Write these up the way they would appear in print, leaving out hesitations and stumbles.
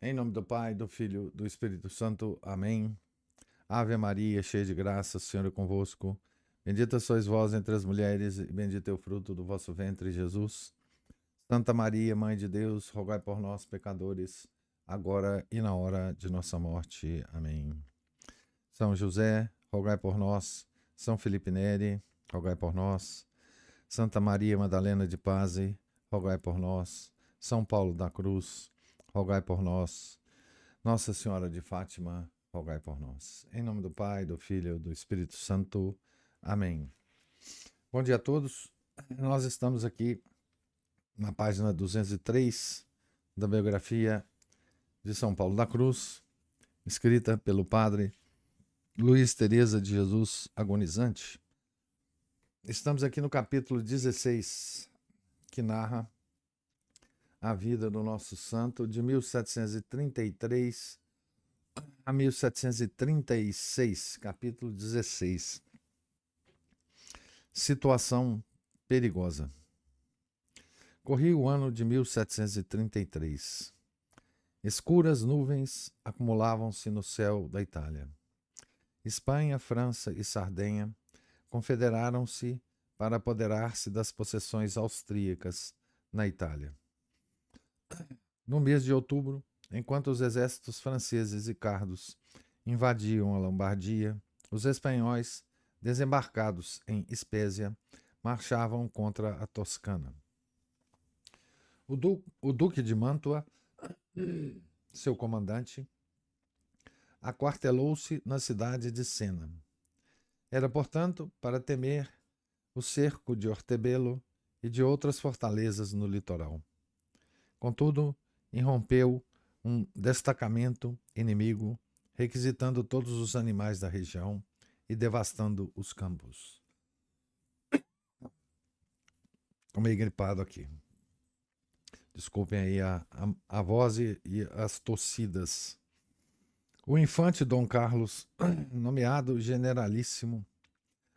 Em nome do Pai, do Filho, do Espírito Santo. Amém. Ave Maria, cheia de graça, o Senhor é convosco. Bendita sois vós entre as mulheres, e bendito é o fruto do vosso ventre, Jesus. Santa Maria, Mãe de Deus, rogai por nós, pecadores, agora e na hora de nossa morte. Amém. São José, rogai por nós. São Felipe Neri, rogai por nós. Santa Maria Madalena de Paz, rogai por nós. São Paulo da Cruz, rogai por nós. Nossa Senhora de Fátima, rogai por nós. Em nome do Pai, do Filho e do Espírito Santo. Amém. Bom dia a todos. Nós estamos aqui na página 203 da biografia de São Paulo da Cruz, escrita pelo padre Luiz Teresa de Jesus Agonizante. Estamos aqui no capítulo 16, que narra a vida do nosso santo de 1733 a 1736, capítulo 16. Situação perigosa. Corria o ano de 1733. Escuras nuvens acumulavam-se no céu da Itália. Espanha, França e Sardenha confederaram-se para apoderar-se das possessões austríacas na Itália. No mês de outubro, enquanto os exércitos franceses e cardos invadiam a Lombardia, os espanhóis, desembarcados em Spezia, marchavam contra a Toscana. O duque de Mantua, seu comandante, aquartelou-se na cidade de Sena. Era, portanto, para temer o cerco de Ortebelo e de outras fortalezas no litoral. Contudo, irrompeu um destacamento inimigo, requisitando todos os animais da região e devastando os campos. Estou meio gripado aqui. Desculpem aí a voz e as tossidas. O infante Dom Carlos, nomeado generalíssimo,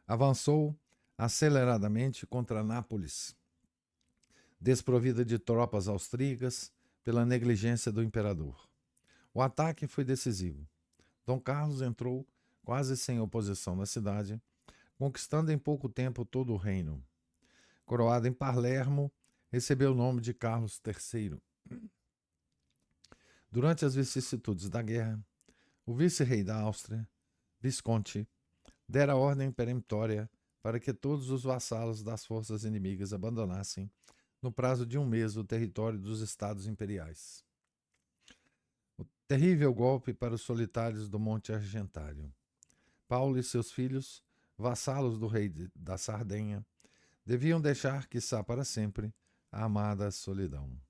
avançou aceleradamente contra Nápoles, desprovida de tropas austríacas pela negligência do imperador. O ataque foi decisivo. Dom Carlos entrou quase sem oposição na cidade, conquistando em pouco tempo todo o reino. Coroado em Palermo, recebeu o nome de Carlos III. Durante as vicissitudes da guerra, o vice-rei da Áustria, Visconti, dera ordem peremptória para que todos os vassalos das forças inimigas abandonassem, no prazo de um mês, o território dos estados imperiais. O terrível golpe para os solitários do Monte Argentário. Paulo e seus filhos, vassalos do rei da Sardenha, deviam deixar, quiçá para sempre, a amada solidão.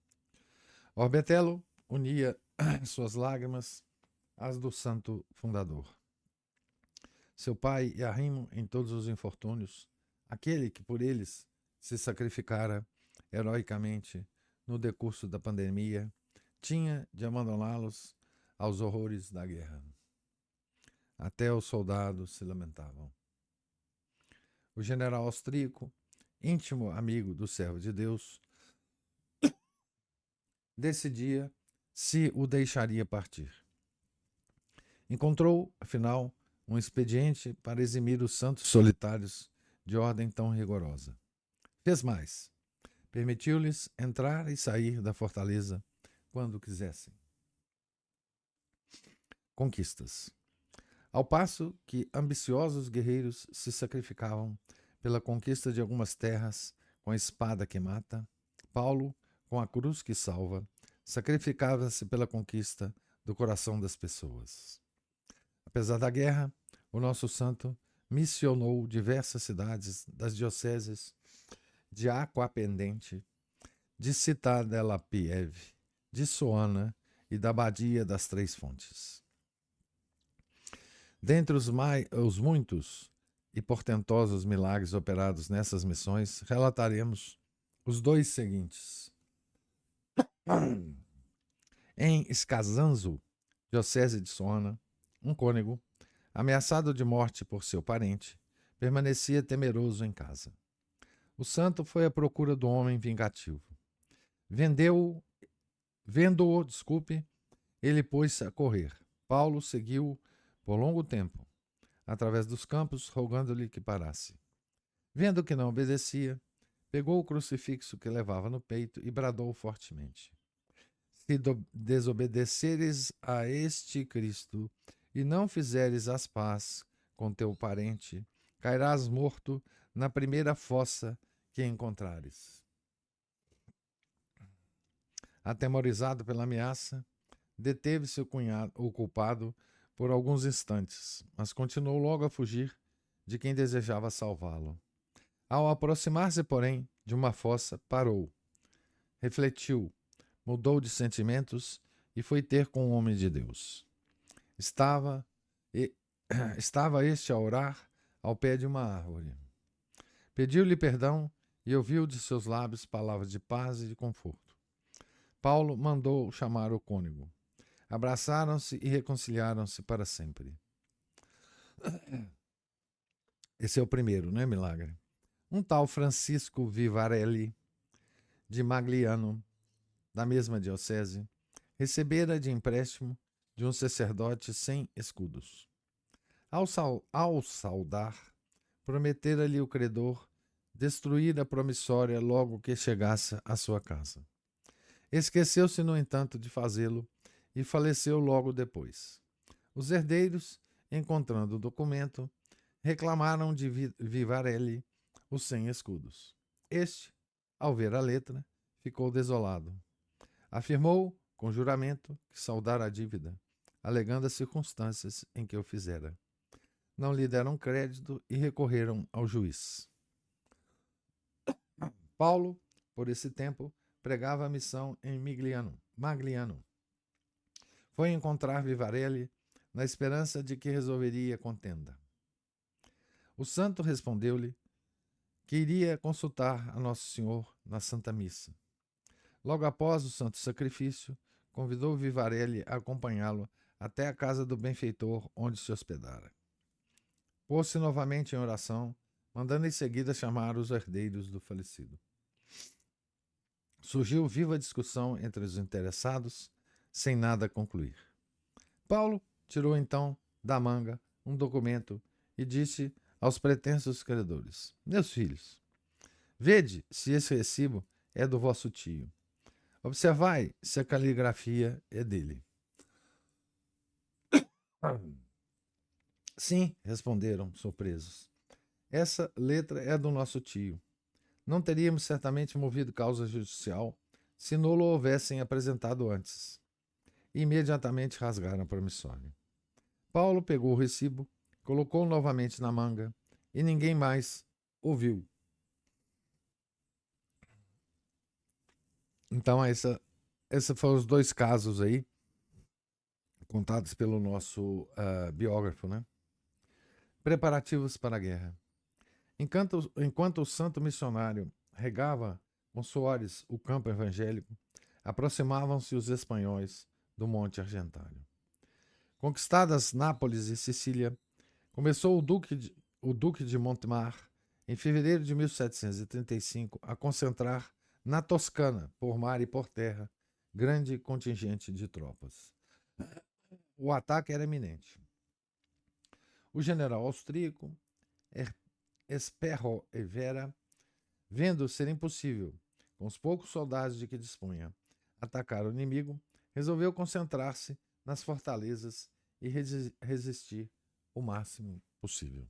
Orbetello unia suas lágrimas às do santo fundador. Seu pai e arrimo em todos os infortúnios, aquele que por eles se sacrificara heroicamente no decurso da pandemia, tinha de abandoná-los aos horrores da guerra. Até os soldados se lamentavam. O general austríaco, íntimo amigo do servo de Deus, decidia se o deixaria partir. Encontrou, afinal, um expediente para eximir os santos solitários de ordem tão rigorosa. Fez mais. Permitiu-lhes entrar e sair da fortaleza quando quisessem. Conquistas. Ao passo que ambiciosos guerreiros se sacrificavam pela conquista de algumas terras com a espada que mata, Paulo, com a cruz que salva, sacrificava-se pela conquista do coração das pessoas. Apesar da guerra, o nosso santo missionou diversas cidades das dioceses de Aquapendente, de Cittadella Pieve, de Soana e da Badia das Três Fontes. Dentre os muitos e portentosos milagres operados nessas missões, relataremos os dois seguintes. Em Scasanzo, diocese de Soana, um cônego, ameaçado de morte por seu parente, permanecia temeroso em casa. O santo foi à procura do homem vingativo. Vendo-o, ele pôs-se a correr. Paulo seguiu por longo tempo, através dos campos, rogando-lhe que parasse. Vendo que não obedecia, pegou o crucifixo que levava no peito e bradou fortemente: Se desobedeceres a este Cristo e não fizeres as paz com teu parente, cairás morto na primeira fossa que encontrares. Atemorizado pela ameaça, deteve-se o culpado por alguns instantes, mas continuou logo a fugir de quem desejava salvá-lo. Ao aproximar-se, porém, de uma fossa, parou, refletiu, mudou de sentimentos e foi ter com o homem de Deus. Estava este a orar ao pé de uma árvore. Pediu-lhe perdão e ouviu de seus lábios palavras de paz e de conforto. Paulo mandou chamar o cônego. Abraçaram-se e reconciliaram-se para sempre. Esse é o primeiro, não é milagre? Um tal Francisco Vivarelli, de Magliano, da mesma diocese, recebera de empréstimo de um sacerdote 100 escudos. Ao saudar, prometera-lhe o credor destruir a promissória logo que chegasse à sua casa. Esqueceu-se, no entanto, de fazê-lo e faleceu logo depois. Os herdeiros, encontrando o documento, reclamaram de Vivarelli os 100 escudos. Este, ao ver a letra, ficou desolado. Afirmou, com juramento, que saudara a dívida, alegando as circunstâncias em que o fizera. Não lhe deram crédito e recorreram ao juiz. Paulo, por esse tempo, pregava a missão em Magliano. Foi encontrar Vivarelli na esperança de que resolveria a contenda. O santo respondeu-lhe que iria consultar a Nosso Senhor na Santa Missa. Logo após o santo sacrifício, convidou Vivarelli a acompanhá-lo até a casa do benfeitor onde se hospedara. Pôs-se novamente em oração, mandando em seguida chamar os herdeiros do falecido. Surgiu viva discussão entre os interessados, sem nada concluir. Paulo tirou então da manga um documento e disse aos pretensos credores: Meus filhos, vede se esse recibo é do vosso tio. Observai se a caligrafia é dele. Sim, responderam, surpresos. Essa letra é do nosso tio. Não teríamos certamente movido causa judicial se não-lo houvessem apresentado antes. Imediatamente rasgaram a promissória. Paulo pegou o recibo, colocou-o novamente na manga e ninguém mais o viu. Então, esses foram os dois casos aí, contados pelo nosso biógrafo, né? Preparativos para a guerra. Enquanto o santo missionário regava com suores o campo evangélico, aproximavam-se os espanhóis do Monte Argentário. Conquistadas Nápoles e Sicília, começou o Duque de Montemar, em fevereiro de 1735, a concentrar na Toscana, por mar e por terra, grande contingente de tropas. O ataque era iminente. O general austríaco Espejo Evera, vendo ser impossível, com os poucos soldados de que dispunha, atacar o inimigo, resolveu concentrar-se nas fortalezas e resistir o máximo possível.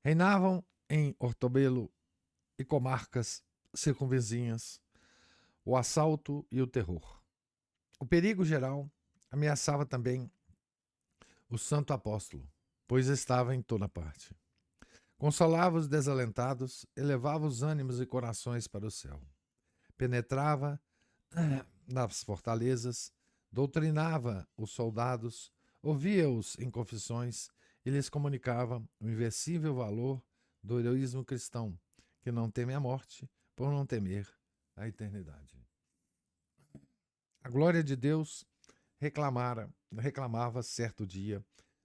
Reinavam em Ortobelo e comarcas circunvizinhas o assalto e o terror. O perigo geral ameaçava também o santo apóstolo, pois estava em toda parte. Consolava os desalentados, elevava os ânimos e corações para o céu. Penetrava nas fortalezas, doutrinava os soldados, ouvia-os em confissões e lhes comunicava o invencível valor do heroísmo cristão, que não teme a morte por não temer a eternidade. A glória de Deus reclamava certo dia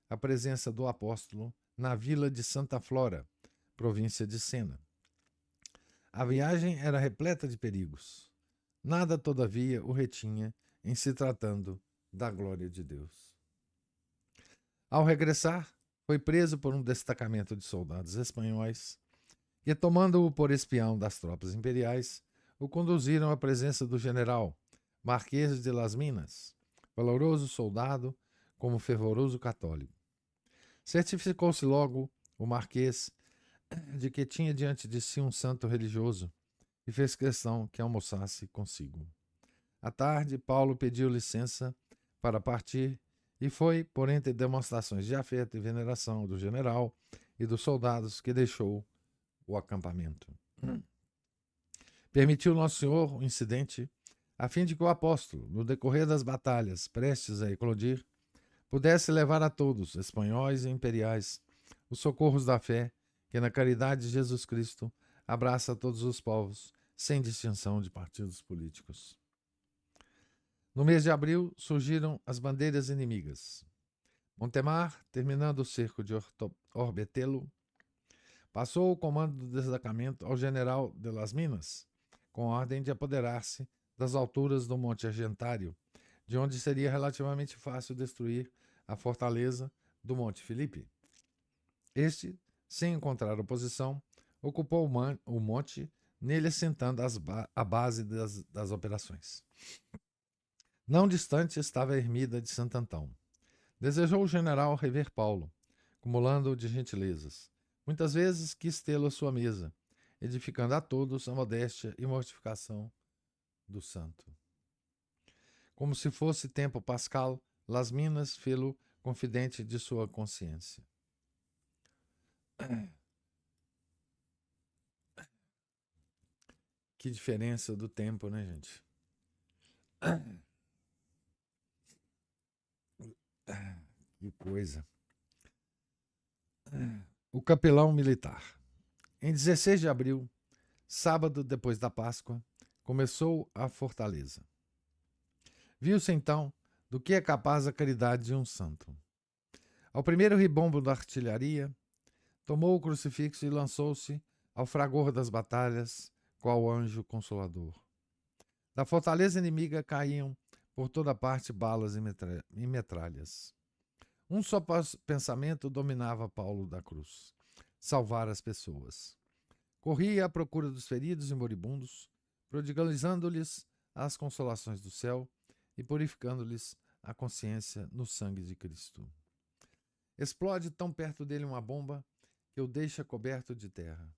a presença do apóstolo na vila de Santa Flora, província de Sena. A viagem era repleta de perigos. Nada, todavia, o retinha em se tratando da glória de Deus. Ao regressar, foi preso por um destacamento de soldados espanhóis que, tomando-o por espião das tropas imperiais, o conduziram à presença do general Marquês de Las Minas, valoroso soldado como fervoroso católico. Certificou-se logo o Marquês de que tinha diante de si um santo religioso e fez questão que almoçasse consigo. À tarde, Paulo pediu licença para partir e foi, por entre demonstrações de afeto e veneração do general e dos soldados, que deixou o acampamento. Permitiu Nosso Senhor o incidente a fim de que o apóstolo, no decorrer das batalhas prestes a eclodir, pudesse levar a todos, espanhóis e imperiais, os socorros da fé que na caridade de Jesus Cristo abraça todos os povos, sem distinção de partidos políticos. No mês de abril surgiram as bandeiras inimigas. Montemar, terminando o cerco de Orbetelo, passou o comando do destacamento ao general de Las Minas, com ordem de apoderar-se das alturas do Monte Argentário, de onde seria relativamente fácil destruir a fortaleza do Monte Filipe. Este, sem encontrar oposição, ocupou o monte, nele assentando a base das operações. Não distante estava a ermida de Santo Antão. Desejou o general rever Paulo, cumulando-o de gentilezas. Muitas vezes quis tê-lo à sua mesa, edificando a todos a modéstia e mortificação do santo. Como se fosse tempo pascal, Las Minas fê-lo confidente de sua consciência. Que diferença do tempo, né, gente? Que coisa. O capelão militar. Em 16 de abril, sábado depois da Páscoa, começou a fortaleza. Viu-se então do que é capaz a caridade de um santo. Ao primeiro ribombo da artilharia, tomou o crucifixo e lançou-se ao fragor das batalhas, qual anjo consolador. Da fortaleza inimiga caíam por toda parte balas e metralhas. Um só pensamento dominava Paulo da Cruz: salvar as pessoas. Corria à procura dos feridos e moribundos, prodigalizando-lhes as consolações do céu e purificando-lhes a consciência no sangue de Cristo. Explode tão perto dele uma bomba que o deixa coberto de terra.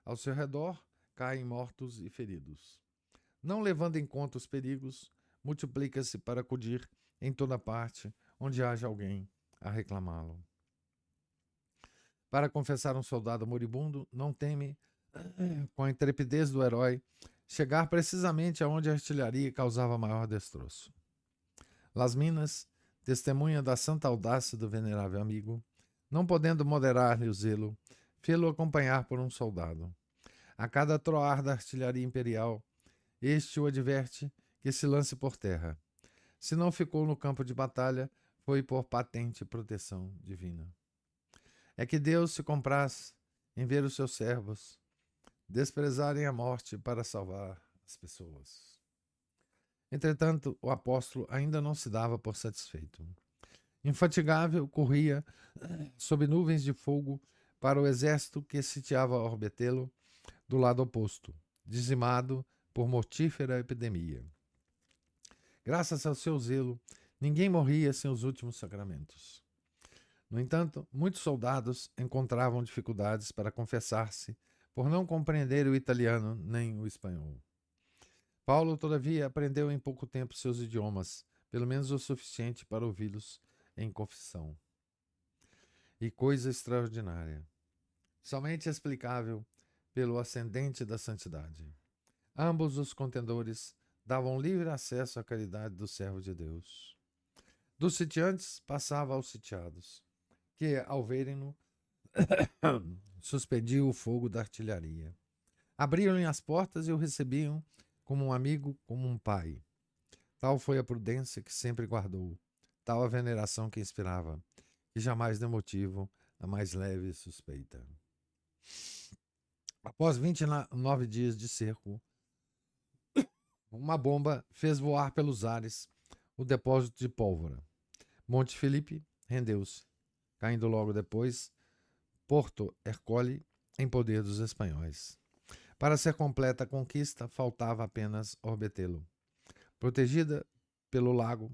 Ao seu redor caem mortos e feridos. Não levando em conta os perigos, multiplica-se para acudir em toda parte onde haja alguém a reclamá-lo. Para confessar um soldado moribundo, não teme, com a intrepidez do herói, chegar precisamente aonde a artilharia causava maior destroço. Las Minas, testemunha da santa audácia do venerável amigo, não podendo moderar-lhe o zelo, fê-lo acompanhar por um soldado. A cada troar da artilharia imperial, este o adverte que se lance por terra. Se não ficou no campo de batalha, foi por patente proteção divina. É que Deus se compraz em ver os seus servos desprezarem a morte para salvar as pessoas. Entretanto, o apóstolo ainda não se dava por satisfeito. Infatigável, corria sob nuvens de fogo para o exército que sitiava Orbetelo do lado oposto, dizimado por mortífera epidemia. Graças ao seu zelo, ninguém morria sem os últimos sacramentos. No entanto, muitos soldados encontravam dificuldades para confessar-se por não compreender o italiano nem o espanhol. Paulo, todavia, aprendeu em pouco tempo seus idiomas, pelo menos o suficiente para ouvi-los em confissão. E coisa extraordinária, somente explicável pelo ascendente da santidade. Ambos os contendores davam livre acesso à caridade do servo de Deus. Dos sitiantes passava aos sitiados, que, ao verem-no, suspendiam o fogo da artilharia. Abriam-lhe as portas e o recebiam como um amigo, como um pai. Tal foi a prudência que sempre guardou, tal a veneração que inspirava, que jamais deu motivo a mais leve suspeita. Após 29 dias de cerco, uma bomba fez voar pelos ares o depósito de pólvora. Monte Felipe rendeu-se, caindo logo depois Porto Ercole em poder dos espanhóis. Para ser completa a conquista, faltava apenas Orbetelo, protegida pelo lago.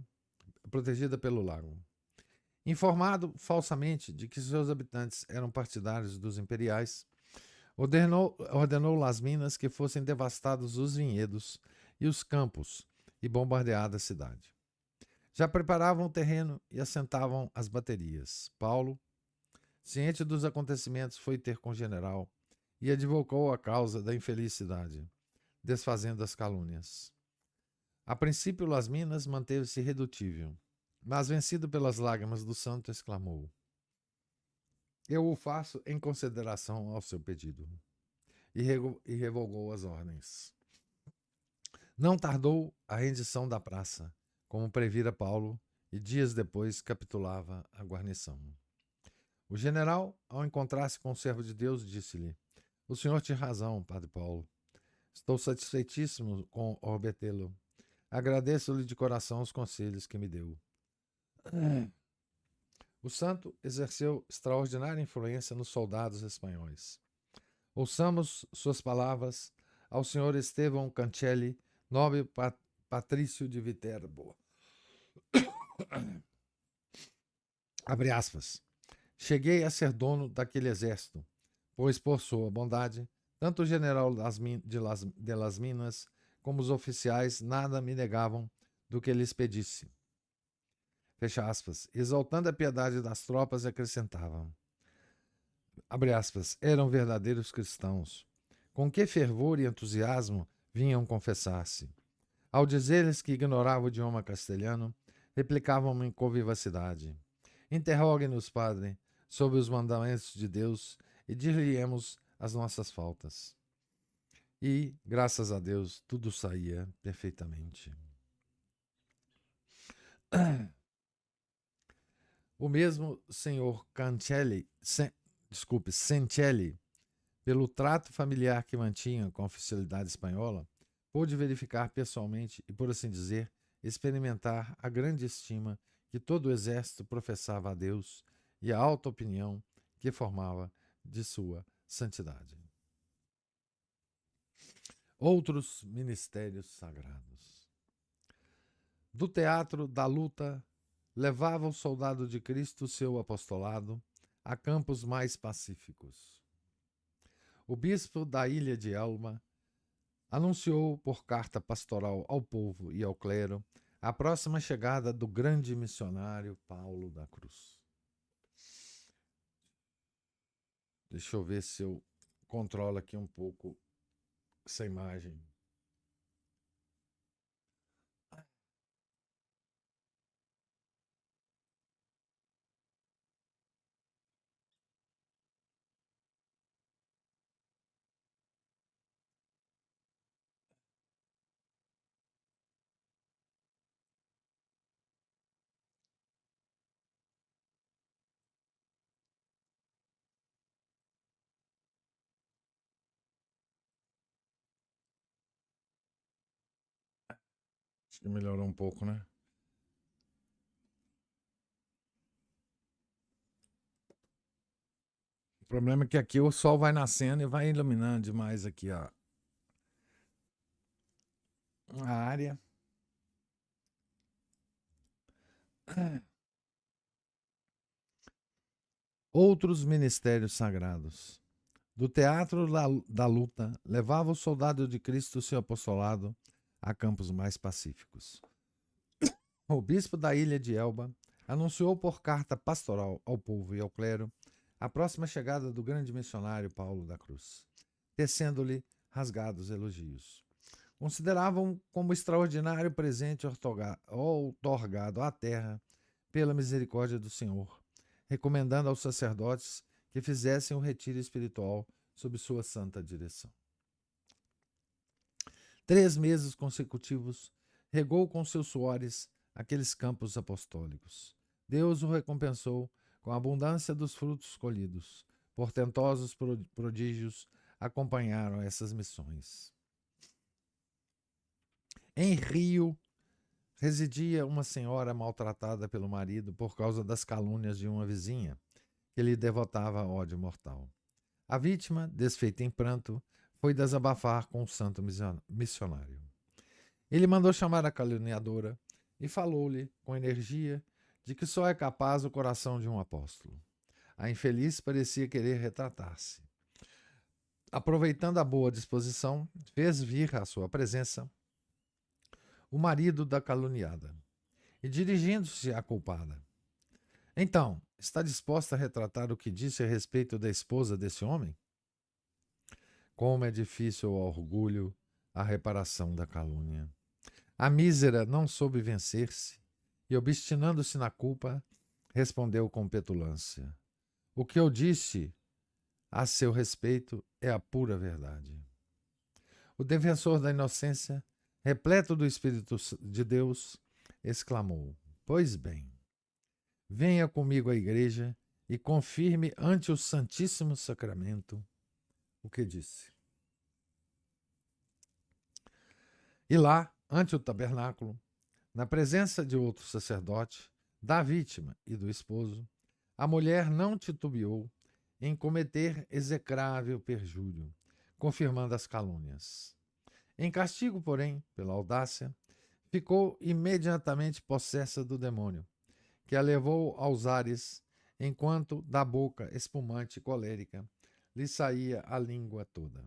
Informado falsamente de que seus habitantes eram partidários dos imperiais, ordenou Las Minas que fossem devastados os vinhedos e os campos e bombardeada a cidade. Já preparavam o terreno e assentavam as baterias. Paulo, ciente dos acontecimentos, foi ter com o general e advocou a causa da infelicidade, desfazendo as calúnias. A princípio, Las Minas manteve-se irredutível, mas, vencido pelas lágrimas do santo, exclamou: Eu o faço em consideração ao seu pedido. E revogou as ordens. Não tardou a rendição da praça, como previra Paulo, e dias depois capitulava a guarnição. O general, ao encontrar-se com o servo de Deus, disse-lhe: O senhor tinha razão, padre Paulo. Estou satisfeitíssimo com Orbetelo. Agradeço-lhe de coração os conselhos que me deu. O santo exerceu extraordinária influência nos soldados espanhóis. Ouçamos suas palavras ao senhor Estevão Cancelli, nobre patrício de Viterbo. Abre aspas. Cheguei a ser dono daquele exército, pois por sua bondade, tanto o general de Las Minas como os oficiais nada me negavam do que lhes pedisse. Fecha aspas. Exaltando a piedade das tropas, acrescentavam. Abre aspas. Eram verdadeiros cristãos. Com que fervor e entusiasmo vinham confessar-se. Ao dizer-lhes que ignorava o idioma castelhano, replicavam-me com vivacidade. Interrogue-nos, padre, sobre os mandamentos de Deus e dir-lhe-emos as nossas faltas. E, graças a Deus, tudo saía perfeitamente. O mesmo senhor Sancelli, pelo trato familiar que mantinha com a oficialidade espanhola, pôde verificar pessoalmente e, por assim dizer, experimentar a grande estima que todo o exército professava a Deus e a alta opinião que formava de sua santidade. Outros ministérios sagrados. Do teatro da luta, levava o soldado de Cristo seu apostolado a campos mais pacíficos. O bispo da ilha de Elba anunciou por carta pastoral ao povo e ao clero a próxima chegada do grande missionário Paulo da Cruz. Deixa eu ver se eu controlo aqui um pouco essa imagem. Acho que melhorou um pouco, né? O problema é que aqui o sol vai nascendo e vai iluminando demais aqui a área. Outros ministérios sagrados. Do teatro da luta, levava o soldado de Cristo seu apostolado a campos mais pacíficos. O bispo da ilha de Elba anunciou por carta pastoral ao povo e ao clero a próxima chegada do grande missionário Paulo da Cruz, tecendo-lhe rasgados elogios. Consideravam como extraordinário presente outorgado à terra pela misericórdia do Senhor, recomendando aos sacerdotes que fizessem o retiro espiritual sob sua santa direção. 3 meses consecutivos regou com seus suores aqueles campos apostólicos. Deus o recompensou com a abundância dos frutos colhidos. Portentosos prodígios acompanharam essas missões. Em Rio, residia uma senhora maltratada pelo marido por causa das calúnias de uma vizinha, que lhe devotava ódio mortal. A vítima, desfeita em pranto, foi desabafar com o santo missionário. Ele mandou chamar a caluniadora e falou-lhe, com energia, de que só é capaz o coração de um apóstolo. A infeliz parecia querer retratar-se. Aproveitando a boa disposição, fez vir à sua presença o marido da caluniada e, dirigindo-se à culpada: Então, está disposta a retratar o que disse a respeito da esposa desse homem? Como é difícil ao orgulho a reparação da calúnia. A mísera não soube vencer-se e, obstinando-se na culpa, respondeu com petulância: O que eu disse a seu respeito é a pura verdade. O defensor da inocência, repleto do Espírito de Deus, exclamou: Pois bem, venha comigo à igreja e confirme ante o Santíssimo Sacramento o que disse. E lá, ante o tabernáculo, na presença de outro sacerdote, da vítima e do esposo, a mulher não titubeou em cometer execrável perjúrio, confirmando as calúnias. Em castigo, porém, pela audácia, ficou imediatamente possessa do demônio, que a levou aos ares, enquanto da boca espumante e colérica lhe saía a língua toda.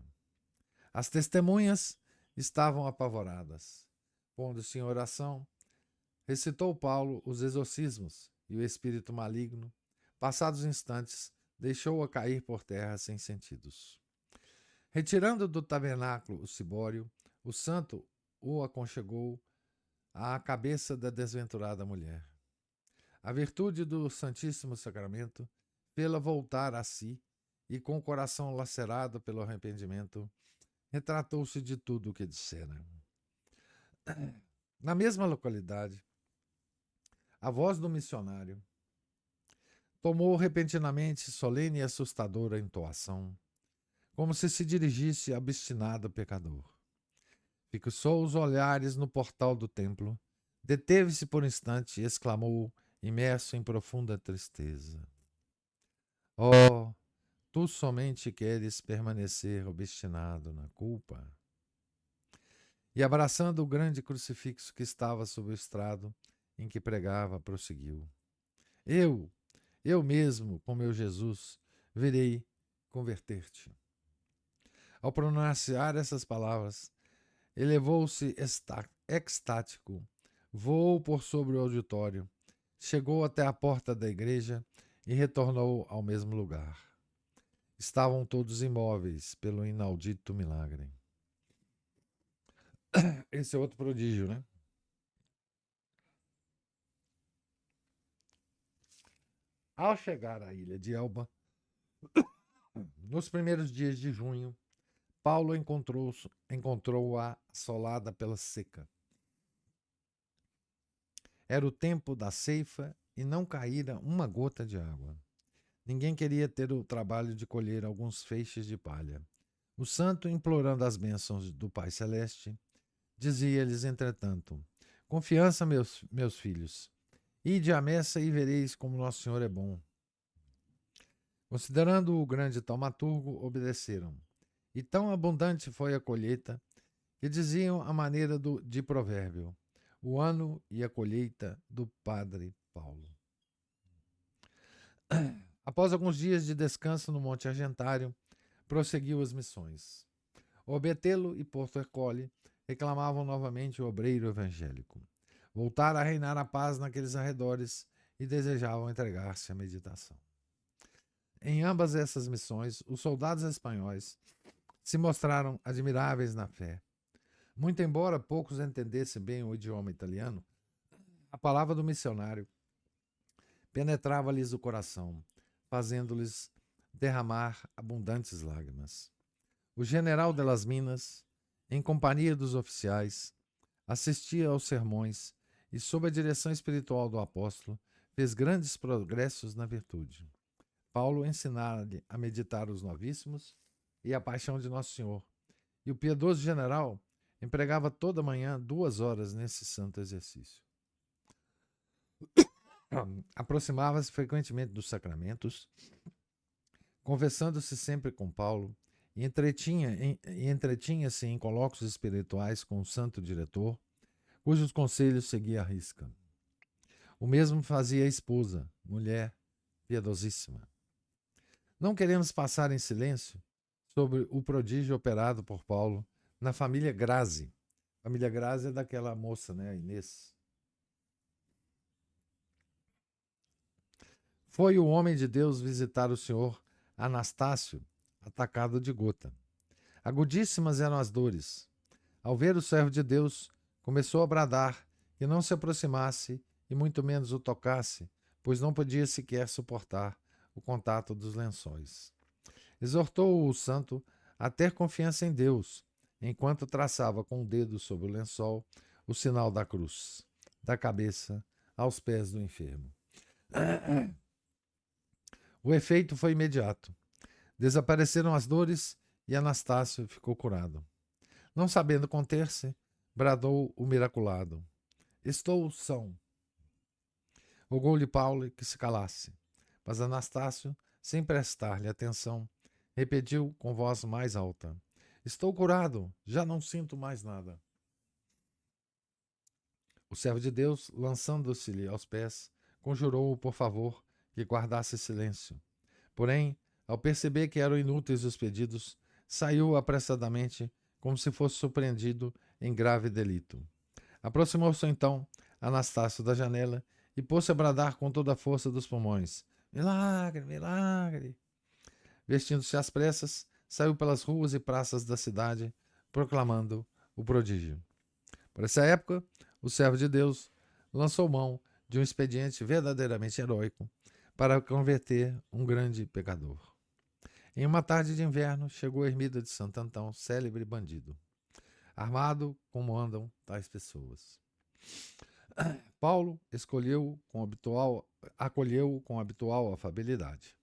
As testemunhas estavam apavoradas. Pondo-se em oração, recitou Paulo os exorcismos e o espírito maligno, passados instantes, deixou-a cair por terra sem sentidos. Retirando do tabernáculo o cibório, o santo o aconchegou à cabeça da desventurada mulher. A virtude do Santíssimo Sacramento fê-la voltar a si e, com o coração lacerado pelo arrependimento, retratou-se de tudo o que dissera. Na mesma localidade, a voz do missionário tomou repentinamente solene e assustadora entoação, como se dirigisse a obstinado pecador. Fixou os olhares no portal do templo, deteve-se por instante e exclamou, imerso em profunda tristeza: Oh, tu somente queres permanecer obstinado na culpa? E, abraçando o grande crucifixo que estava sob o estrado em que pregava, prosseguiu: Eu mesmo, com meu Jesus, virei converter-te. Ao pronunciar essas palavras, elevou-se extático, voou por sobre o auditório, chegou até a porta da igreja e retornou ao mesmo lugar. Estavam todos imóveis pelo inaudito milagre. Esse é outro prodígio, né? Ao chegar à ilha de Elba, nos primeiros dias de junho, Paulo encontrou-a assolada pela seca. Era o tempo da ceifa e não caíra uma gota de água. Ninguém queria ter o trabalho de colher alguns feixes de palha. O santo, implorando as bênçãos do Pai Celeste, dizia-lhes, entretanto: Confiança, meus filhos. Ide à messa e vereis como Nosso Senhor é bom. Considerando o grande taumaturgo, obedeceram. E tão abundante foi a colheita, que diziam à maneira de provérbio: o ano e a colheita do Padre Paulo. Após alguns dias de descanso no Monte Argentário, prosseguiu as missões. Obetelo e Porto Ercole reclamavam novamente o obreiro evangélico. Voltara a reinar a paz naqueles arredores e desejavam entregar-se à meditação. Em ambas essas missões, os soldados espanhóis se mostraram admiráveis na fé. Muito embora poucos entendessem bem o idioma italiano, a palavra do missionário penetrava-lhes o coração, fazendo-lhes derramar abundantes lágrimas. O general de las Minas, em companhia dos oficiais, assistia aos sermões e, sob a direção espiritual do apóstolo, fez grandes progressos na virtude. Paulo ensinara-lhe a meditar os novíssimos e a paixão de Nosso Senhor, e o piedoso general empregava toda manhã 2 horas nesse santo exercício. aproximava-se frequentemente dos sacramentos, conversando-se sempre com Paulo, e entretinha-se em colóquios espirituais com o santo diretor, cujos conselhos seguia à risca. O mesmo fazia a esposa, mulher piedosíssima. Não queremos passar em silêncio sobre o prodígio operado por Paulo na família Grazi. A família Grazi é daquela moça, né, a Inês. Foi o homem de Deus visitar o senhor Anastácio, atacado de gota. Agudíssimas eram as dores. Ao ver o servo de Deus, começou a bradar que não se aproximasse e muito menos o tocasse, pois não podia sequer suportar o contato dos lençóis. Exortou o santo a ter confiança em Deus, enquanto traçava com o dedo sobre o lençol o sinal da cruz, da cabeça aos pés do enfermo. O efeito foi imediato. Desapareceram as dores e Anastácio ficou curado. Não sabendo conter-se, bradou o miraculado: "Estou são." Rogou-lhe Paulo que se calasse, mas Anastácio, sem prestar-lhe atenção, repetiu com voz mais alta: "Estou curado, já não sinto mais nada." O servo de Deus, lançando-se-lhe aos pés, conjurou-o por favor que guardasse silêncio. Porém, ao perceber que eram inúteis os pedidos, saiu apressadamente, como se fosse surpreendido em grave delito. Aproximou-se então Anastácio da janela e pôs-se a bradar com toda a força dos pulmões: "Milagre, milagre!" Vestindo-se às pressas, saiu pelas ruas e praças da cidade, proclamando o prodígio. Por essa época, o servo de Deus lançou mão de um expediente verdadeiramente heróico para converter um grande pecador. Em uma tarde de inverno, chegou a ermida de Santo Antão, célebre bandido, armado como andam tais pessoas. Paulo acolheu-o com habitual afabilidade.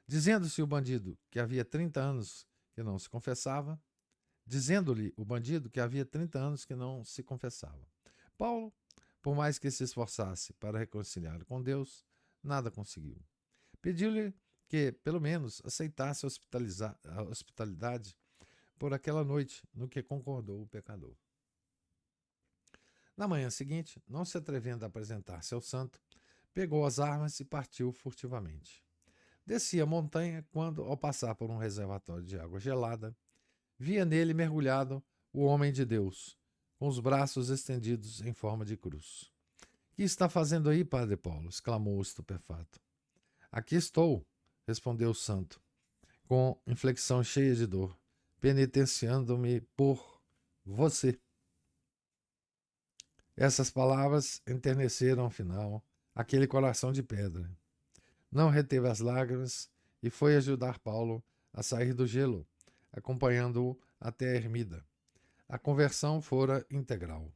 Dizendo-lhe o bandido que havia 30 anos que não se confessava, Paulo, por mais que se esforçasse para reconciliar com Deus, nada conseguiu. Pediu-lhe que, pelo menos, aceitasse a hospitalidade por aquela noite, no que concordou o pecador. Na manhã seguinte, não se atrevendo a apresentar-se ao santo, pegou as armas e partiu furtivamente. Descia a montanha quando, ao passar por um reservatório de água gelada, via nele mergulhado o homem de Deus, com os braços estendidos em forma de cruz. "Que está fazendo aí, Padre Paulo?" exclamou o estupefato. "Aqui estou", respondeu o santo, com inflexão cheia de dor, "penitenciando-me por você." Essas palavras enterneceram, afinal, aquele coração de pedra. Não reteve as lágrimas e foi ajudar Paulo a sair do gelo, acompanhando-o até a ermida. A conversão fora integral.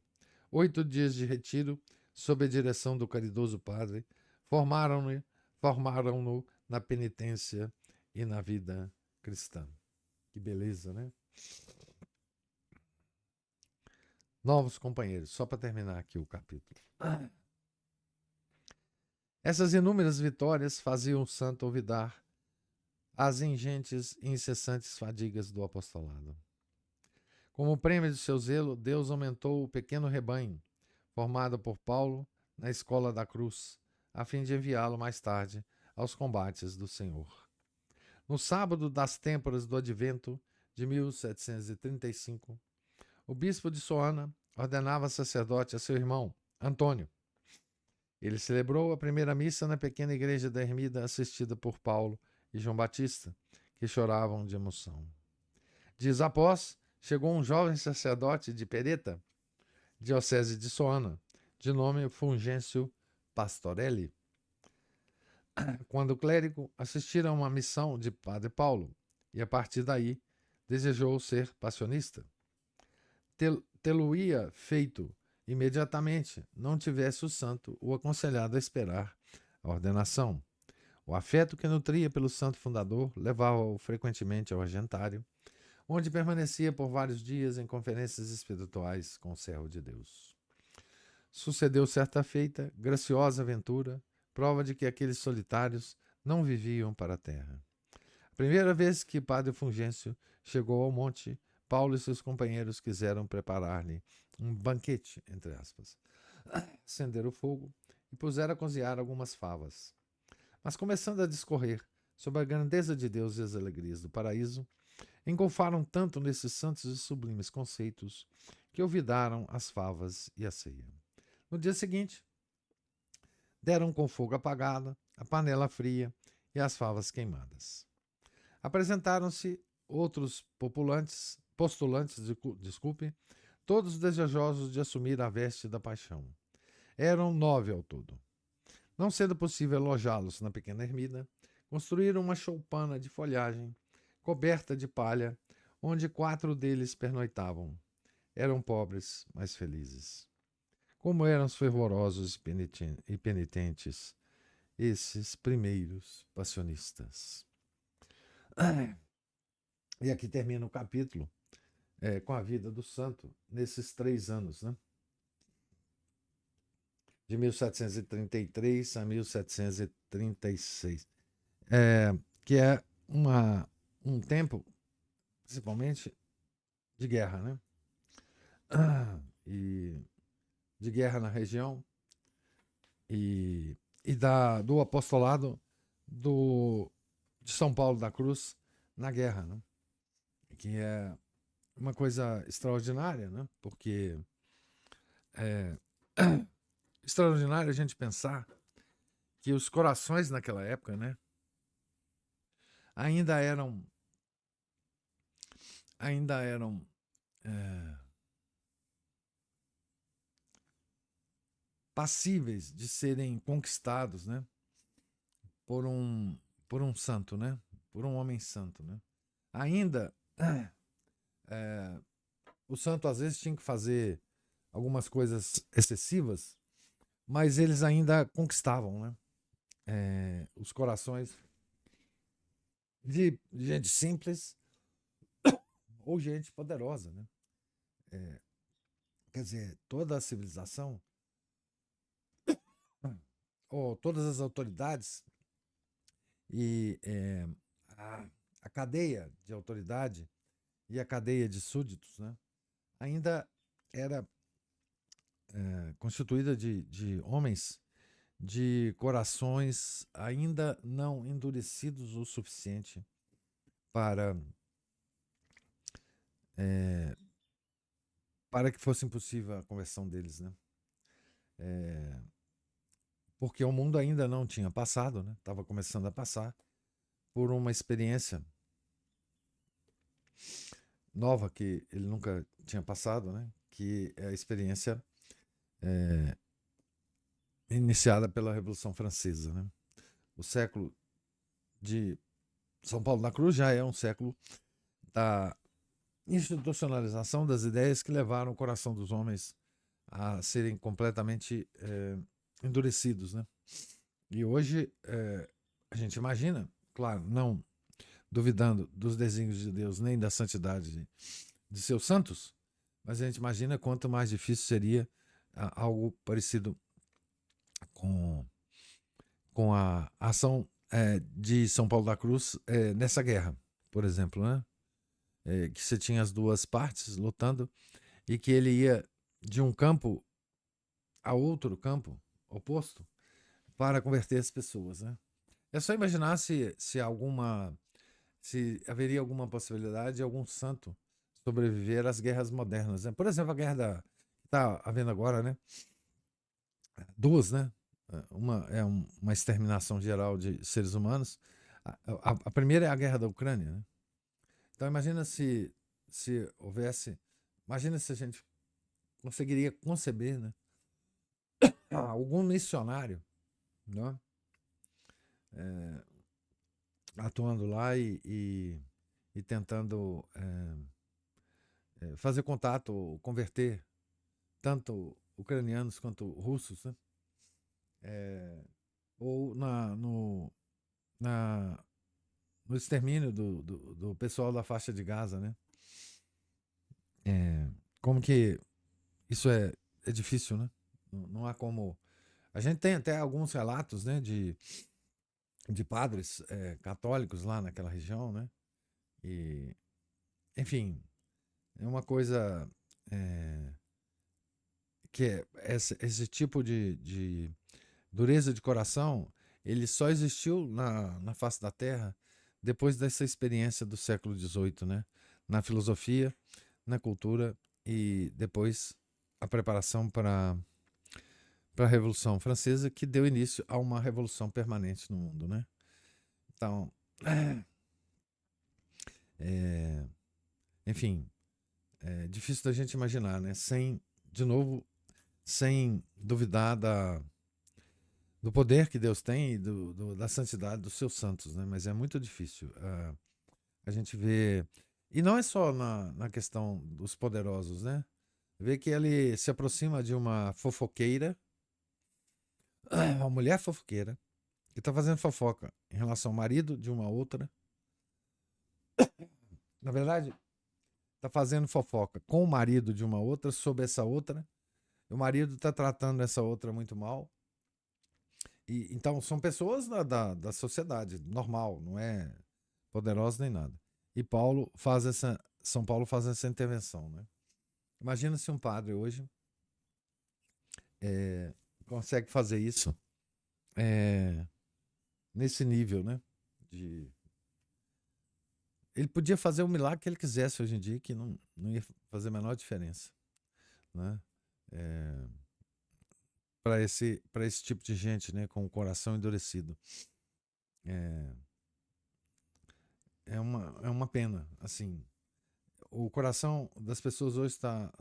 8 dias de retiro, sob a direção do caridoso padre, formaram-no na penitência e na vida cristã. Que beleza, né? Novos companheiros, só para terminar aqui o capítulo. Essas inúmeras vitórias faziam o santo olvidar as ingentes e incessantes fadigas do apostolado. Como prêmio de seu zelo, Deus aumentou o pequeno rebanho, formado por Paulo na escola da cruz, a fim de enviá-lo mais tarde aos combates do Senhor. No sábado das têmporas do advento de 1735, o bispo de Soana ordenava sacerdote a seu irmão, Antônio. Ele celebrou a primeira missa na pequena igreja da ermida, assistida por Paulo e João Batista, que choravam de emoção. Dias após, chegou um jovem sacerdote de Pereta, diocese de Soana, de nome Fulgêncio Pastorelli. Quando o clérigo assistira a uma missão de Padre Paulo, e a partir daí desejou ser passionista. Tê-lo-ia feito imediatamente, não tivesse o santo o aconselhado a esperar a ordenação. O afeto que nutria pelo santo fundador levava-o frequentemente ao argentário, onde permanecia por vários dias em conferências espirituais com o servo de Deus. Sucedeu certa feita, graciosa aventura, prova de que aqueles solitários não viviam para a terra. A primeira vez que Padre Fulgêncio chegou ao monte, Paulo e seus companheiros quiseram preparar-lhe um banquete, entre aspas. Acenderam o fogo e puseram a cozinhar algumas favas. Mas começando a discorrer sobre a grandeza de Deus e as alegrias do paraíso, engolfaram tanto nesses santos e sublimes conceitos que olvidaram as favas e a ceia. No dia seguinte, deram com fogo apagado, a panela fria e as favas queimadas. Apresentaram-se outros postulantes, todos desejosos de assumir a veste da paixão. Eram 9 ao todo. Não sendo possível alojá-los na pequena ermida, construíram uma choupana de folhagem, coberta de palha, onde 4 deles pernoitavam. Eram pobres, mas felizes. Como eram fervorosos e penitentes, esses primeiros passionistas. E aqui termina o capítulo com a vida do santo nesses 3 anos, né? De 1733 a 1736, que é um tempo, principalmente, de guerra, né? E de guerra na região e do apostolado de São Paulo da Cruz na guerra, né? Que é uma coisa extraordinária, né? Porque é extraordinário a gente pensar que os corações naquela época, né, ainda eram passíveis de serem conquistados, né, por um santo, né, por um homem santo, né. Ainda o santo às vezes tinha que fazer algumas coisas excessivas, mas eles ainda conquistavam, né, os corações de gente simples ou gente poderosa, né. Quer dizer, toda a civilização ou todas as autoridades e a cadeia de autoridade e a cadeia de súditos, né, ainda era constituída de homens de corações ainda não endurecidos o suficiente para que fosse impossível a conversão deles, né? Porque o mundo ainda não tinha passado, né? Estava começando a passar por uma experiência nova que ele nunca tinha passado, né? Que é a experiência iniciada pela Revolução Francesa, né? O século de São Paulo da Cruz já é um século da institucionalização das ideias que levaram o coração dos homens a serem completamente endurecidos, né? E hoje a gente imagina, claro, não duvidando dos desígnios de Deus nem da santidade de seus santos, mas a gente imagina quanto mais difícil seria algo parecido com a ação de São Paulo da Cruz nessa guerra, por exemplo, né? Que você tinha as duas partes lutando e que ele ia de um campo a outro campo oposto para converter as pessoas, né? É só imaginar se haveria alguma possibilidade de algum santo sobreviver às guerras modernas, né? Por exemplo, a guerra que está havendo agora, né? Duas, né? Uma é uma exterminação geral de seres humanos. A primeira é a guerra da Ucrânia, né? Então imagina se houvesse, imagina se a gente conseguiria conceber, né, algum missionário, né, atuando lá e tentando fazer contato, converter tanto ucranianos quanto russos, né, ou no extermínio do pessoal da faixa de Gaza, né? Como que isso é difícil, né? Não há como A gente tem até alguns relatos, né, de padres católicos lá naquela região, né? E, enfim, é uma coisa que esse tipo de dureza de coração, ele só existiu na face da Terra depois dessa experiência do século XVIII, né? Na filosofia, na cultura e depois a preparação para a Revolução Francesa, que deu início a uma revolução permanente no mundo, né? Então, é, enfim, é difícil da gente imaginar, né? De novo, sem duvidar do poder que Deus tem e da santidade dos seus santos, né? Mas é muito difícil a gente ver. E não é só na questão dos poderosos, né? Ver que ele se aproxima de uma fofoqueira, uma mulher fofoqueira, que está fazendo fofoca em relação ao marido de uma outra. Na verdade, está fazendo fofoca com o marido de uma outra sobre essa outra. O marido está tratando essa outra muito mal. E, então, são pessoas da sociedade, normal, não é poderosa nem nada. E São Paulo faz essa intervenção, né? Imagina se um padre hoje consegue fazer isso nesse nível, né? Ele podia fazer o milagre que ele quisesse hoje em dia, que não ia fazer a menor diferença, né? Para esse tipo de gente, né? Com o coração endurecido. É uma pena, assim. O coração das pessoas hoje tá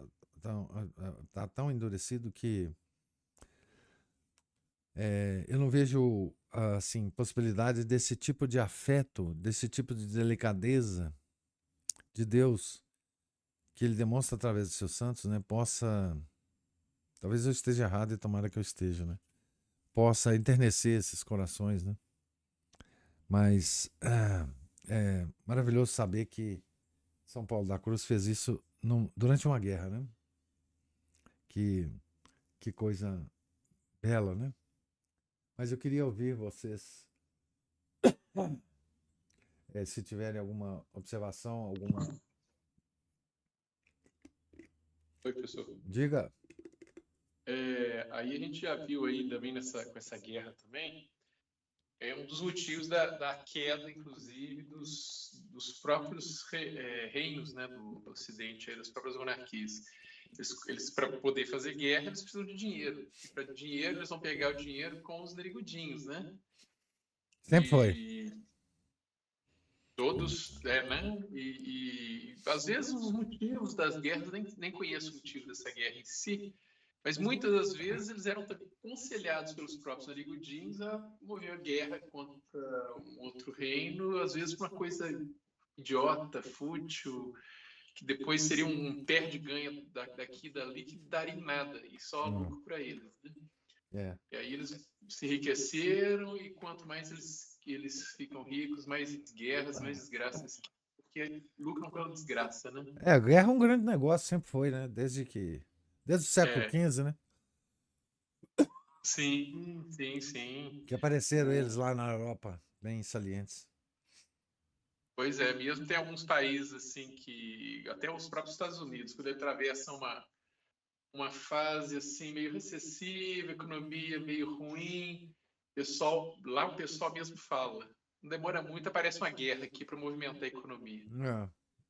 tão endurecido que eu não vejo assim possibilidade desse tipo de afeto, desse tipo de delicadeza de Deus que ele demonstra através de seus santos, né? Talvez eu esteja errado e tomara que eu esteja, né? Possa enternecer esses corações, né? Mas é maravilhoso saber que São Paulo da Cruz fez isso durante uma guerra, né? Que coisa bela, né? Mas eu queria ouvir vocês, se tiverem alguma observação, alguma. Oi, professor. Diga. Aí a gente já viu aí também com essa guerra também, um dos motivos da queda, inclusive, dos próprios reinos, né, do Ocidente, aí, das próprias monarquias. Eles para poder fazer guerra, eles precisam de dinheiro. E para dinheiro, eles vão pegar o dinheiro com os narigudinhos, né? Sempre foi. E todos, né? E às vezes os motivos das guerras, nem conheço o motivo dessa guerra em si, mas muitas das vezes eles eram também aconselhados pelos próprios narigudinhos a mover a guerra contra um outro reino, às vezes por uma coisa idiota, fútil, que depois seria um perde-ganha daqui e dali que daria em nada, e só lucro para eles, né? E aí eles se enriqueceram, e quanto mais eles ficam ricos, mais guerras, mais desgraças, porque lucram pela desgraça, né? A guerra é um grande negócio, sempre foi, né? Desde o século XV, né? Sim, sim, sim. Que apareceram eles lá na Europa, bem salientes. Pois é, mesmo tem alguns países assim que, até os próprios Estados Unidos, quando ele atravessa uma fase assim meio recessiva, economia meio ruim, o pessoal mesmo fala, não demora muito, aparece uma guerra aqui para movimentar a economia.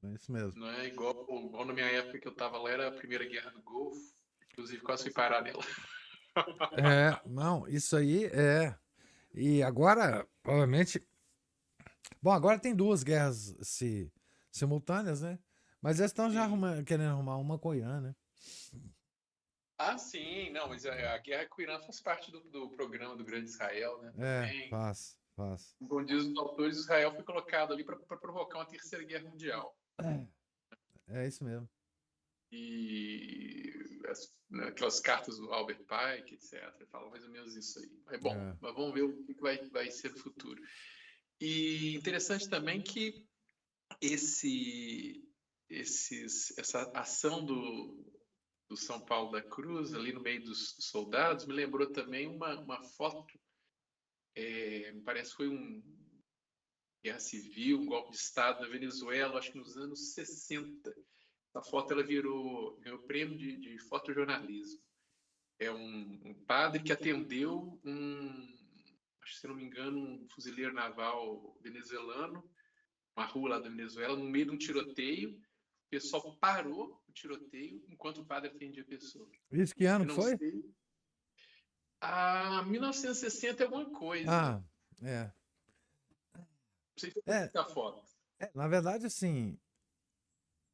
É isso mesmo. Não é igual na minha época que eu estava lá, era a Primeira Guerra do Golfo, inclusive quase fui parar nela. Não, isso aí é. E agora, provavelmente. Bom, agora tem duas guerras simultâneas, né? Mas eles estão já querendo arrumar uma com o Irã, né? Ah, sim, não, mas a guerra com o Irã faz parte do programa do Grande Israel, né? Também. Faz. Como diz os autores, Israel foi colocado ali para provocar uma terceira guerra mundial. É isso mesmo. E aquelas cartas do Albert Pike, etc., falam mais ou menos isso aí. É bom, mas vamos ver o que vai ser no futuro. E interessante também que essa ação do São Paulo da Cruz, ali no meio dos soldados, me lembrou também uma foto, me parece que foi guerra civil, um golpe de Estado na Venezuela, acho que nos anos 60. Essa foto ela ganhou prêmio de fotojornalismo. É um padre que atendeu acho que se não me engano, um fuzileiro naval venezuelano, uma rua lá da Venezuela, no meio de um tiroteio. O pessoal parou o tiroteio enquanto o padre atendia a pessoa. Isso que ano Eu que não foi? sei. 1960 é alguma coisa. Ah, é. Não sei se foi É, muita foto. na verdade, assim,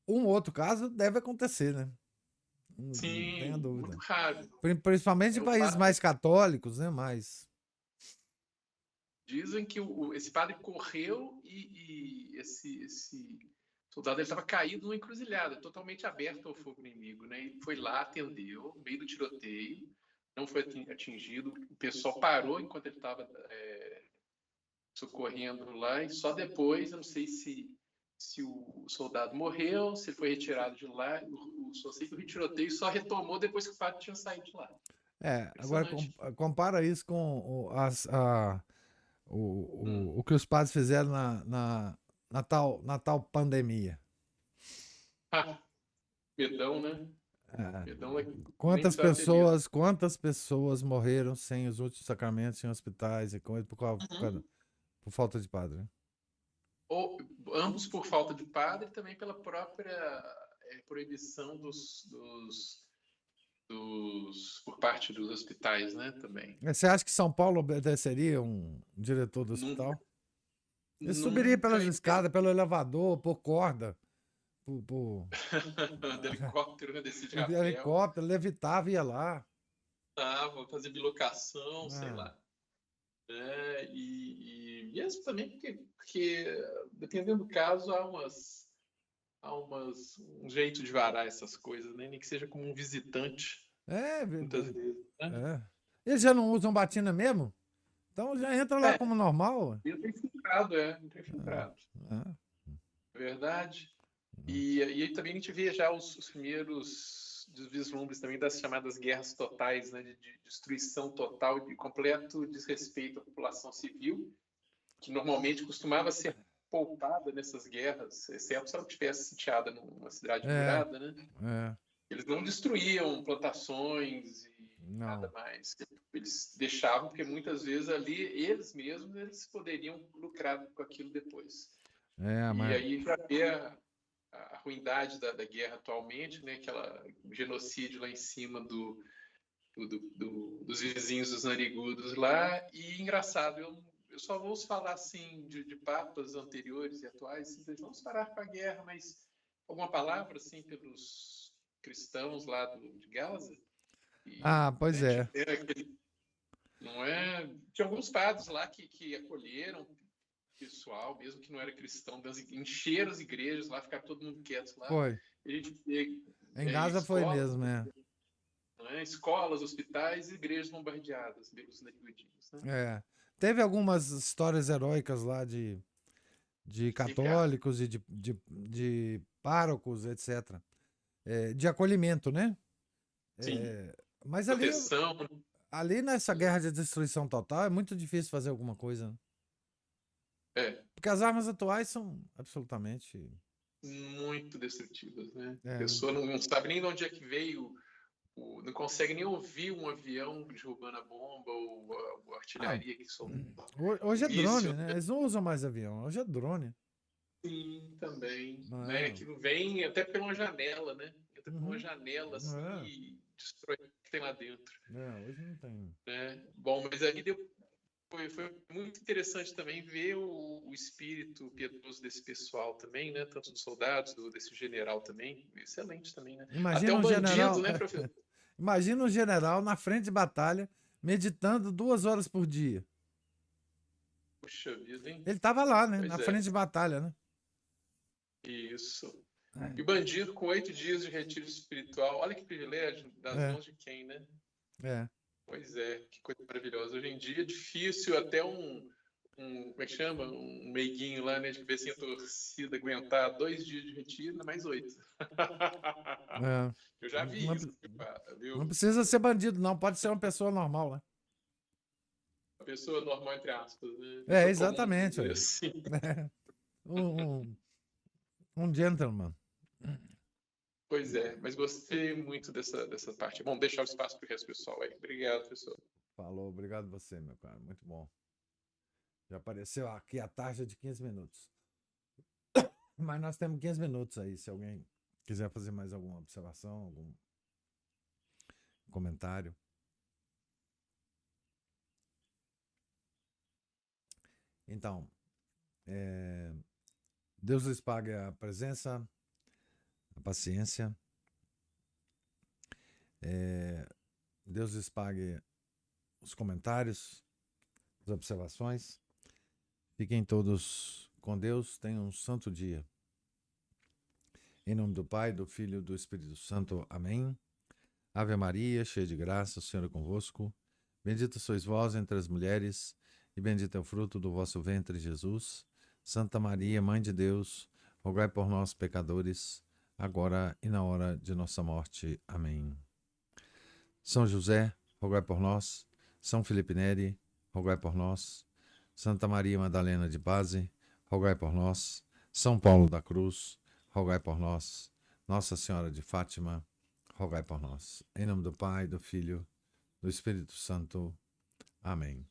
um outro caso deve acontecer, né? Não tenha Sim, muito dúvida. raro. Principalmente em O países padre, mais católicos, né? dizem que esse padre correu e esse soldado estava caído numa encruzilhada, totalmente aberto ao fogo inimigo, né? Ele foi lá, atendeu, no meio do tiroteio, não foi atingido. O pessoal parou enquanto ele estava socorrendo lá, e só depois, eu não sei se o soldado morreu, se ele foi retirado de lá, só sei que o tiroteio só retomou depois que o padre tinha saído de lá. Agora Impressionante. compara isso com o que os padres fizeram na tal pandemia. Ah, medão, né? É. Medão nem precisava ter medo. Quantas pessoas morreram sem os últimos sacramentos em hospitais e coisa por falta de padre, né? Ou, ambos por falta de padre, também pela própria proibição por parte dos hospitais, né? Também. Você acha que São Paulo obedeceria um diretor do Nunca, hospital? Ele subiria nunca pelas escadas, pelo elevador, por corda, de helicóptero, né? Desci de por rapel, helicóptero, levitava e ia lá. vou fazer bilocação, sei Ah, lá. E mesmo também porque, dependendo do caso, um jeito de varar essas coisas, né? Nem que seja como um visitante, é, muitas vezes, né? é. Eles já não usam batina mesmo? Então já entra lá É, como normal. Ué. não tem filtrado, não tem filtrado. Ah, É verdade. E aí também a gente vê já os primeiros vislumbres também das chamadas guerras totais, né, de destruição total, de completo desrespeito à população civil, que normalmente costumava ser poupada nessas guerras, exceto se ela tivesse sitiada numa cidade é, murada, né? é, Eles não destruíam plantações e nada não. mais. Eles deixavam, porque muitas vezes ali eles mesmos eles poderiam lucrar com aquilo depois. É, E mas. aí já vê a ruindade da guerra atualmente, né? Aquela genocídio lá em cima dos vizinhos dos narigudos lá. E engraçado, eu só vou falar assim de papas anteriores e atuais, simplesmente vamos parar com a guerra, mas alguma palavra assim pelos cristãos lá de Gaza? E, Ah, pois né, é. não é? Tinha alguns padres lá que acolheram pessoal, mesmo que não era cristão, encheram as igrejas lá, ficar todo mundo quieto lá. Foi. A gente vê Em Gaza foi escolas, mesmo, é. né, escolas, hospitais e igrejas bombardeadas pelos narigudinos. Né? É. Teve algumas histórias heróicas lá de católicos e de párocos, etc. De acolhimento, né? Sim, Mas proteção. ali nessa guerra de destruição total é muito difícil fazer alguma coisa, né? É, Porque as armas atuais são absolutamente. muito destrutivas, né? A É, pessoa não sabe nem de onde é que veio, não consegue nem ouvir um avião derrubando a bomba ou a ah, artilharia que solta hoje é drone, míssil. né? Eles não usam mais avião, hoje é drone. Sim, também, Não né? é? Aquilo vem até por uma janela, né? Entra por uma Uhum. janela assim É, e destrói o que tem lá dentro, hoje não tem. né? Bom, mas ali foi muito interessante também ver o espírito piedoso desse pessoal também, né? Tanto dos soldados, desse general também, excelente também, né? Até Imagina o um bandido, general, né, professor? imagina um general na frente de batalha meditando 2 horas por dia. Puxa vida, hein? Ele estava lá, né? Pois Na é, frente de batalha, né? isso. E o É, bandido com 8 dias de retiro espiritual, olha que privilégio, das é, mãos de quem, né? é. Pois é, que coisa maravilhosa. Hoje em dia é difícil até como é que chama? Um meiguinho lá, né? De cabecinha torcida, aguentar 2 dias de retiro, mais 8. É, Eu já vi não, isso, não viu? precisa ser bandido, não. Pode ser uma pessoa normal, né? Uma pessoa normal, entre aspas, né? É, Pessoa comum, vamos exatamente. dizer Aí. assim. Um gentleman. Pois é, mas gostei muito dessa parte. Vamos deixar o espaço para o resto do pessoal aí. Obrigado, pessoal. Falou, obrigado você, meu cara. Muito bom. Já apareceu aqui a taxa de 15 minutos. Mas nós temos 15 minutos aí, se alguém quiser fazer mais alguma observação, algum comentário. Então, Deus lhes pague a presença, a paciência. Deus lhes pague os comentários, as observações. Fiquem todos com Deus. Tenham um santo dia. Em nome do Pai, do Filho e do Espírito Santo. Amém. Ave Maria, cheia de graça, o Senhor é convosco. Bendita sois vós entre as mulheres, e bendito é o fruto do vosso ventre, Jesus. Santa Maria, Mãe de Deus, rogai por nós, pecadores, agora e na hora de nossa morte. Amém. São José, rogai por nós. São Felipe Neri, rogai por nós. Santa Maria Madalena de Base, rogai por nós. São Paulo da Cruz, rogai por nós. Nossa Senhora de Fátima, rogai por nós. Em nome do Pai, do Filho, do Espírito Santo. Amém.